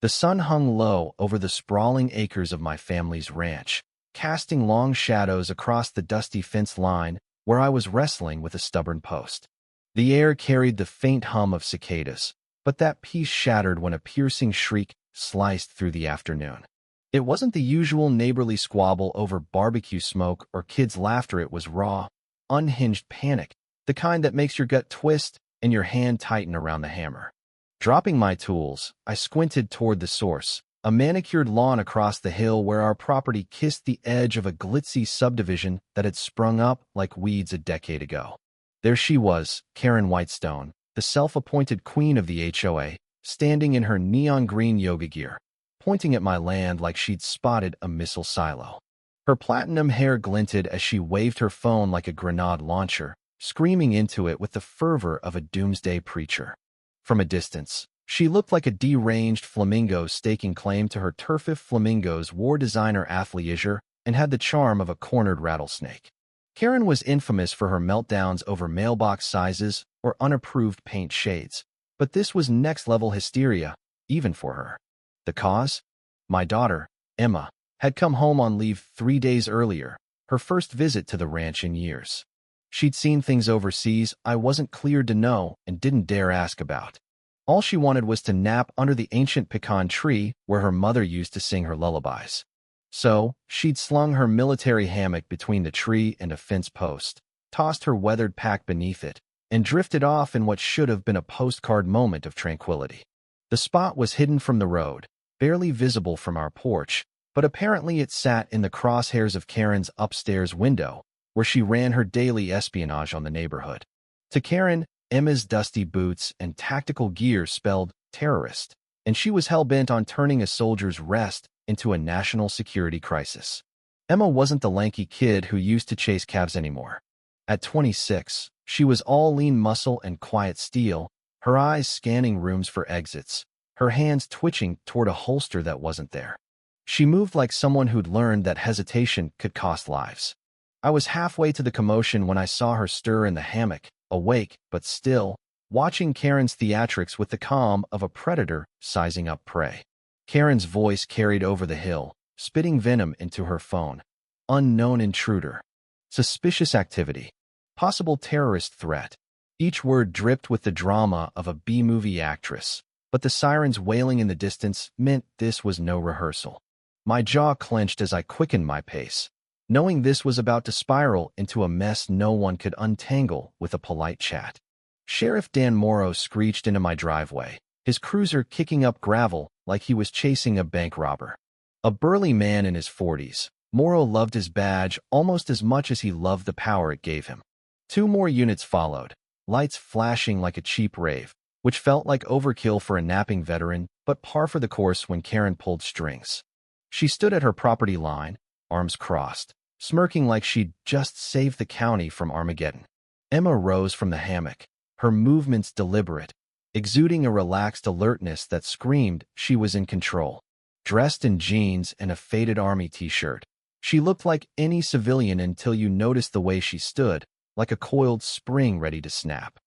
The sun hung low over the sprawling acres of my family's ranch, casting long shadows across the dusty fence line where I was wrestling with a stubborn post. The air carried the faint hum of cicadas, but that peace shattered when a piercing shriek sliced through the afternoon. It wasn't the usual neighborly squabble over barbecue smoke or kids' laughter. It was raw, unhinged panic, the kind that makes your gut twist and your hand tighten around the hammer. Dropping my tools, I squinted toward the source, a manicured lawn across the hill where our property kissed the edge of a glitzy subdivision that had sprung up like weeds a decade ago. There she was, Karen Whitestone, the self-appointed queen of the HOA, standing in her neon green yoga gear, pointing at my land like she'd spotted a missile silo. Her platinum hair glinted as she waved her phone like a grenade launcher, screaming into it with the fervor of a doomsday preacher. From a distance, she looked like a deranged flamingo staking claim to her turf. If flamingos wore designer athleisure and had the charm of a cornered rattlesnake. Karen was infamous for her meltdowns over mailbox sizes or unapproved paint shades, but this was next-level hysteria, even for her. The cause? My daughter, Emma, had come home on leave 3 days earlier, her first visit to the ranch in years. She'd seen things overseas I wasn't cleared to know and didn't dare ask about. All she wanted was to nap under the ancient pecan tree where her mother used to sing her lullabies. So, she'd slung her military hammock between the tree and a fence post, tossed her weathered pack beneath it, and drifted off in what should have been a postcard moment of tranquility. The spot was hidden from the road, barely visible from our porch, but apparently it sat in the crosshairs of Karen's upstairs window, where she ran her daily espionage on the neighborhood. To Karen, Emma's dusty boots and tactical gear spelled terrorist, and she was hell-bent on turning a soldier's rest into a national security crisis. Emma wasn't the lanky kid who used to chase cabs anymore. At 26, she was all lean muscle and quiet steel, her eyes scanning rooms for exits, her hands twitching toward a holster that wasn't there. She moved like someone who'd learned that hesitation could cost lives. I was halfway to the commotion when I saw her stir in the hammock, awake but still, watching Karen's theatrics with the calm of a predator sizing up prey. Karen's voice carried over the hill, spitting venom into her phone. Unknown intruder. Suspicious activity. Possible terrorist threat. Each word dripped with the drama of a B-movie actress, but the sirens wailing in the distance meant this was no rehearsal. My jaw clenched as I quickened my pace, knowing this was about to spiral into a mess no one could untangle with a polite chat. Sheriff Dan Morrow screeched into my driveway, his cruiser kicking up gravel like he was chasing a bank robber. A burly man in his 40s, Morrow loved his badge almost as much as he loved the power it gave him. 2 more units followed, lights flashing like a cheap rave, which felt like overkill for a napping veteran, but par for the course when Karen pulled strings. She stood at her property line, arms crossed, smirking like she'd just saved the county from Armageddon. Emma rose from the hammock, her movements deliberate, exuding a relaxed alertness that screamed she was in control. Dressed in jeans and a faded army t-shirt, she looked like any civilian until you noticed the way she stood, like a coiled spring ready to snap.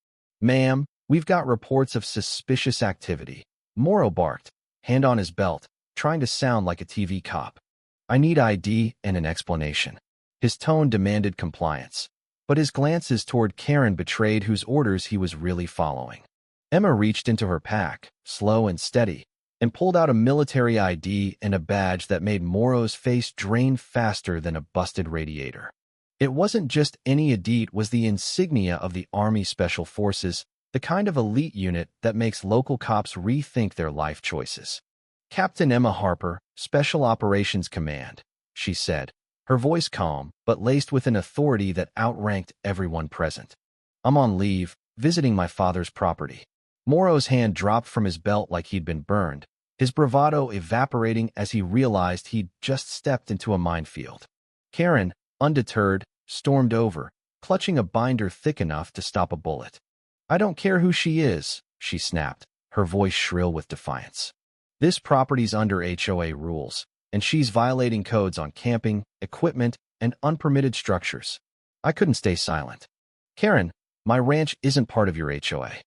"Ma'am, we've got reports of suspicious activity," Morrow barked, hand on his belt, trying to sound like a TV cop. "I need ID and an explanation." His tone demanded compliance, but his glances toward Karen betrayed whose orders he was really following. Emma reached into her pack, slow and steady, and pulled out a military ID and a badge that made Morrow's face drain faster than a busted radiator. It wasn't just any ID, it was the insignia of the Army Special Forces, the kind of elite unit that makes local cops rethink their life choices. "Captain Emma Harper, Special Operations Command," she said, her voice calm but laced with an authority that outranked everyone present. "I'm on leave, visiting my father's property." Morrow's hand dropped from his belt like he'd been burned, his bravado evaporating as he realized he'd just stepped into a minefield. Karen, undeterred, stormed over, clutching a binder thick enough to stop a bullet. "I don't care who she is," she snapped, her voice shrill with defiance. "This property's under HOA rules, and she's violating codes on camping, equipment, and unpermitted structures." I couldn't stay silent. "Karen, my ranch isn't part of your HOA.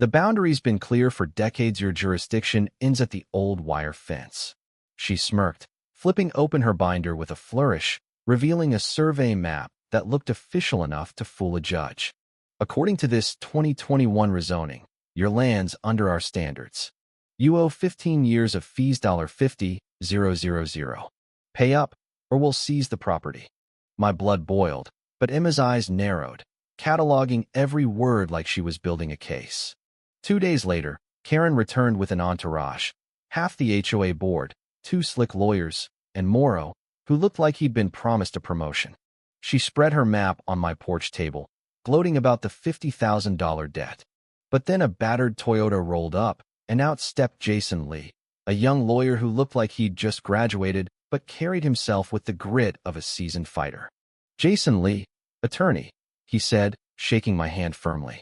The boundary's been clear for decades. Your jurisdiction ends at the old wire fence. She smirked, flipping open her binder with a flourish, revealing a survey map that looked official enough to fool a judge. According to this 2021 rezoning, your land's under our standards. You owe 15 years of fees $50,000. Pay up, or we'll seize the property. My blood boiled, but Emma's eyes narrowed, cataloging every word like she was building a case. 2 days later, Karen returned with an entourage, half the HOA board, 2 slick lawyers, and Morrow, who looked like he'd been promised a promotion. She spread her map on my porch table, gloating about the $50,000 debt. But then a battered Toyota rolled up, and out stepped Jason Lee, a young lawyer who looked like he'd just graduated but carried himself with the grit of a seasoned fighter. Jason Lee, attorney, he said, shaking my hand firmly.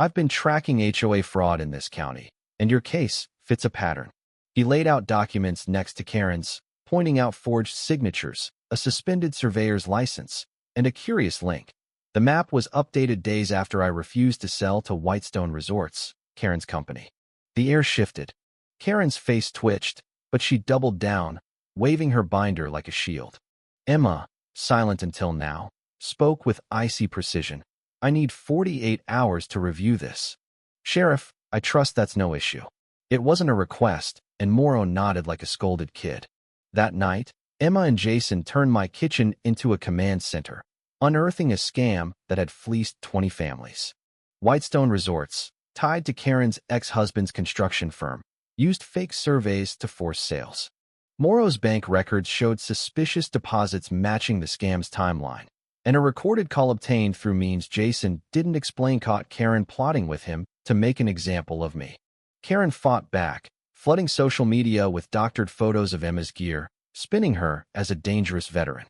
I've been tracking HOA fraud in this county, and your case fits a pattern. He laid out documents next to Karen's, pointing out forged signatures, a suspended surveyor's license, and a curious link. The map was updated days after I refused to sell to Whitestone Resorts, Karen's company. The air shifted. Karen's face twitched, but she doubled down, waving her binder like a shield. Emma, silent until now, spoke with icy precision. I need 48 hours to review this. Sheriff, I trust that's no issue. It wasn't a request, and Morrow nodded like a scolded kid. That night, Emma and Jason turned my kitchen into a command center, unearthing a scam that had fleeced 20 families. Whitestone Resorts, tied to Karen's ex-husband's construction firm, used fake surveys to force sales. Morrow's bank records showed suspicious deposits matching the scam's timeline, and a recorded call obtained through means Jason didn't explain caught Karen plotting with him to make an example of me. Karen fought back, flooding social media with doctored photos of Emma's gear, spinning her as a dangerous veteran.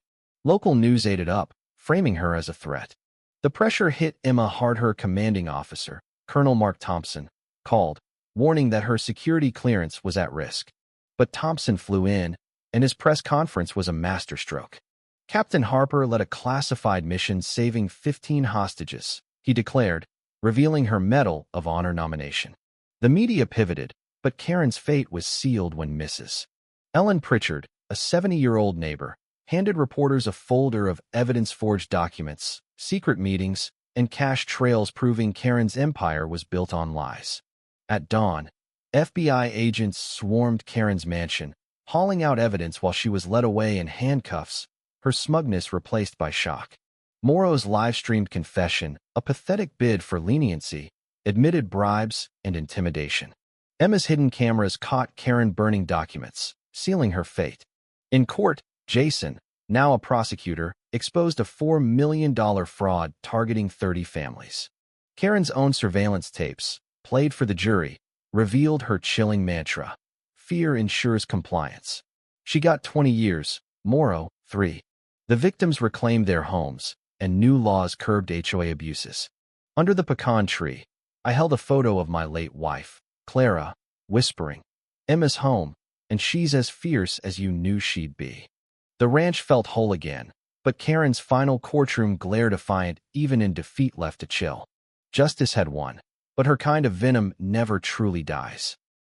Local news ate it up, framing her as a threat. The pressure hit Emma hard. Her commanding officer, Colonel Mark Thompson, called, warning that her security clearance was at risk. But Thompson flew in, and his press conference was a masterstroke. Captain Harper led a classified mission saving 15 hostages, he declared, revealing her Medal of Honor nomination. The media pivoted, but Karen's fate was sealed when Mrs. Ellen Pritchard, a 70-year-old neighbor, handed reporters a folder of evidence-forged documents, secret meetings, and cash trails proving Karen's empire was built on lies. At dawn, FBI agents swarmed Karen's mansion, hauling out evidence while she was led away in handcuffs, her smugness replaced by shock. Morrow's live-streamed confession, a pathetic bid for leniency, admitted bribes and intimidation. Emma's hidden cameras caught Karen burning documents, sealing her fate. In court, Jason, now a prosecutor, exposed a $4 million fraud targeting 30 families. Karen's own surveillance tapes, played for the jury, revealed her chilling mantra: fear ensures compliance. She got 20 years, Morrow, 3. The victims reclaimed their homes, and new laws curbed HOA abuses. Under the pecan tree, I held a photo of my late wife, Clara, whispering, "Emma's home, and she's as fierce as you knew she'd be." The ranch felt whole again, but Karen's final courtroom glare defiant even in defeat left a chill. Justice had won, but her kind of venom never truly dies.